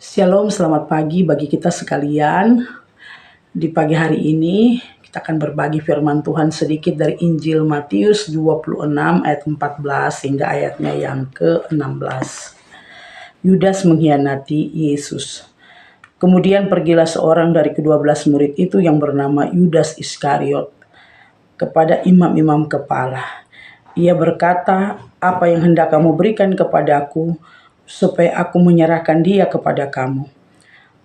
Shalom, selamat pagi bagi kita sekalian. Di pagi hari ini kita akan berbagi firman Tuhan sedikit dari Injil Matius 26 ayat 14 hingga ayatnya yang ke-16. Yudas mengkhianati Yesus. Kemudian pergilah seorang dari ke-12 murid itu yang bernama Yudas Iskariot kepada imam-imam kepala. Ia berkata, "Apa yang hendak kamu berikan kepadaku supaya aku menyerahkan dia kepada kamu?"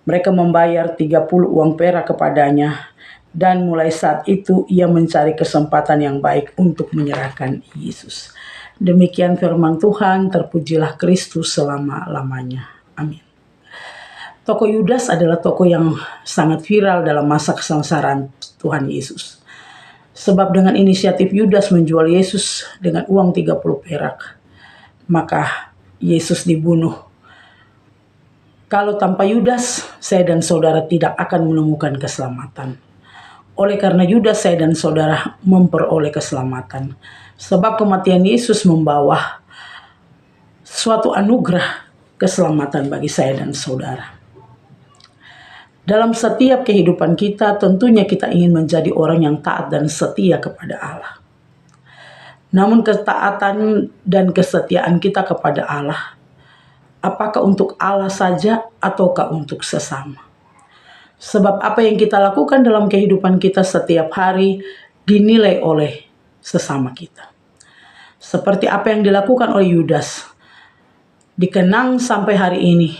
Mereka membayar 30 uang perak kepadanya, dan mulai saat itu ia mencari kesempatan yang baik untuk menyerahkan Yesus. Demikian firman Tuhan, terpujilah Kristus selama-lamanya. Amin. Tokoh Yudas adalah tokoh yang sangat viral dalam masa kesengsaraan Tuhan Yesus. Sebab dengan inisiatif Yudas menjual Yesus dengan uang 30 perak, maka Yesus dibunuh. Kalau tanpa Yudas, saya dan saudara tidak akan menemukan keselamatan. Oleh karena Yudas, saya dan saudara memperoleh keselamatan. Sebab kematian Yesus membawa suatu anugerah keselamatan bagi saya dan saudara. Dalam setiap kehidupan kita, tentunya kita ingin menjadi orang yang taat dan setia kepada Allah. Namun ketaatan dan kesetiaan kita kepada Allah, apakah untuk Allah saja ataukah untuk sesama? Sebab apa yang kita lakukan dalam kehidupan kita setiap hari dinilai oleh sesama kita. Seperti apa yang dilakukan oleh Yudas. Dikenang sampai hari ini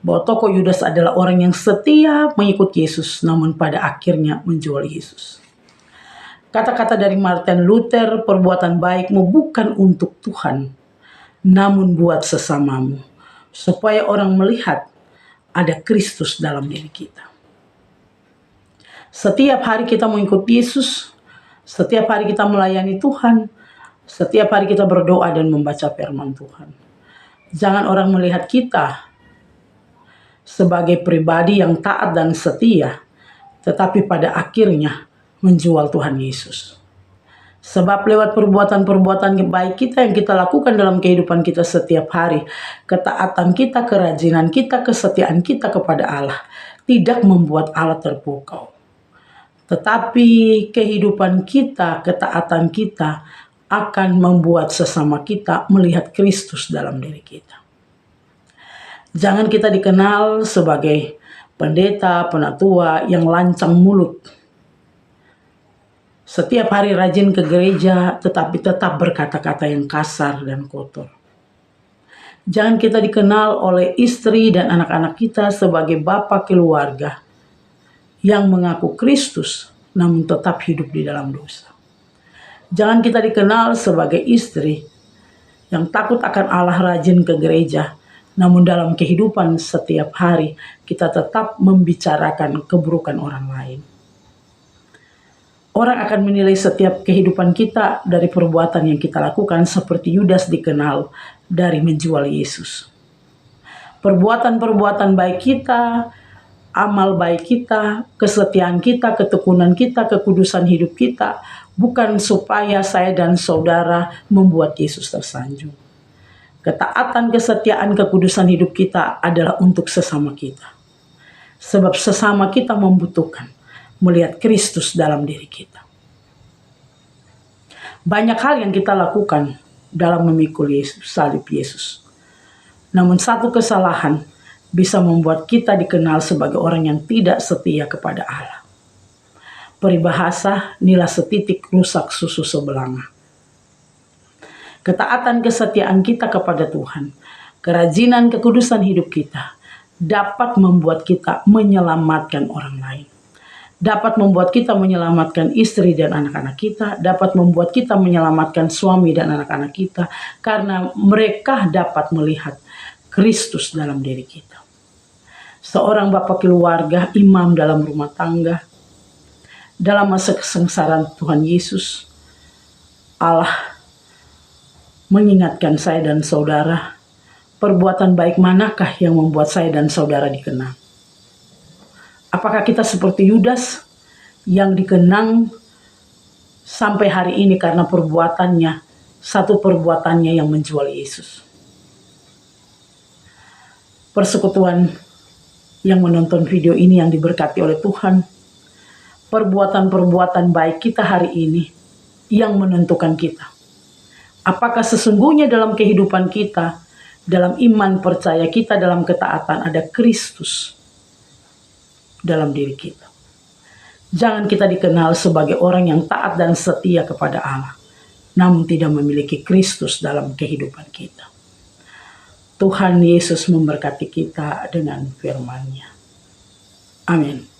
bahwa tokoh Yudas adalah orang yang setia mengikut Yesus, namun pada akhirnya menjual Yesus. Kata-kata dari Martin Luther, perbuatan baikmu bukan untuk Tuhan, namun buat sesamamu, supaya orang melihat ada Kristus dalam diri kita. Setiap hari kita mengikut Yesus, setiap hari kita melayani Tuhan, setiap hari kita berdoa dan membaca firman Tuhan. Jangan orang melihat kita sebagai pribadi yang taat dan setia, tetapi pada akhirnya menjual Tuhan Yesus. Sebab lewat perbuatan-perbuatan baik kita yang kita lakukan dalam kehidupan kita setiap hari, ketaatan kita, kerajinan kita, kesetiaan kita kepada Allah tidak membuat Allah terpukau. Tetapi kehidupan kita, ketaatan kita akan membuat sesama kita melihat Kristus dalam diri kita. Jangan kita dikenal sebagai pendeta, penatua yang lancang mulut. Setiap hari rajin ke gereja, tetapi tetap berkata-kata yang kasar dan kotor. Jangan kita dikenal oleh istri dan anak-anak kita sebagai bapa keluarga yang mengaku Kristus, namun tetap hidup di dalam dosa. Jangan kita dikenal sebagai istri yang takut akan Allah, rajin ke gereja, namun dalam kehidupan setiap hari kita tetap membicarakan keburukan orang lain. Orang akan menilai setiap kehidupan kita dari perbuatan yang kita lakukan, seperti Yudas dikenal dari menjual Yesus. Perbuatan-perbuatan baik kita, amal baik kita, kesetiaan kita, ketekunan kita, kekudusan hidup kita, bukan supaya saya dan saudara membuat Yesus tersanjung. Ketaatan, kesetiaan, kekudusan hidup kita adalah untuk sesama kita. Sebab sesama kita membutuhkan melihat Kristus dalam diri kita. Banyak hal yang kita lakukan dalam memikul Yesus, salib Yesus. Namun satu kesalahan bisa membuat kita dikenal sebagai orang yang tidak setia kepada Allah. Peribahasa, nilai setitik rusak susu sebelanga. Ketaatan, kesetiaan kita kepada Tuhan, kerajinan, kekudusan hidup kita dapat membuat kita menyelamatkan orang lain. Dapat membuat kita menyelamatkan istri dan anak-anak kita, dapat membuat kita menyelamatkan suami dan anak-anak kita, karena mereka dapat melihat Kristus dalam diri kita. Seorang bapak keluarga, imam dalam rumah tangga, dalam masa kesengsaraan Tuhan Yesus, Allah mengingatkan saya dan saudara, perbuatan baik manakah yang membuat saya dan saudara dikenang? Apakah kita seperti Yudas yang dikenang sampai hari ini karena perbuatannya, satu perbuatannya yang menjual Yesus? Persekutuan yang menonton video ini yang diberkati oleh Tuhan. Perbuatan-perbuatan baik kita hari ini yang menentukan kita. Apakah sesungguhnya dalam kehidupan kita, dalam iman percaya kita, dalam ketaatan ada Kristus dalam diri kita. Jangan kita dikenal sebagai orang yang taat dan setia kepada Allah, namun tidak memiliki Kristus dalam kehidupan kita. Tuhan Yesus memberkati kita dengan firman-Nya. Amin.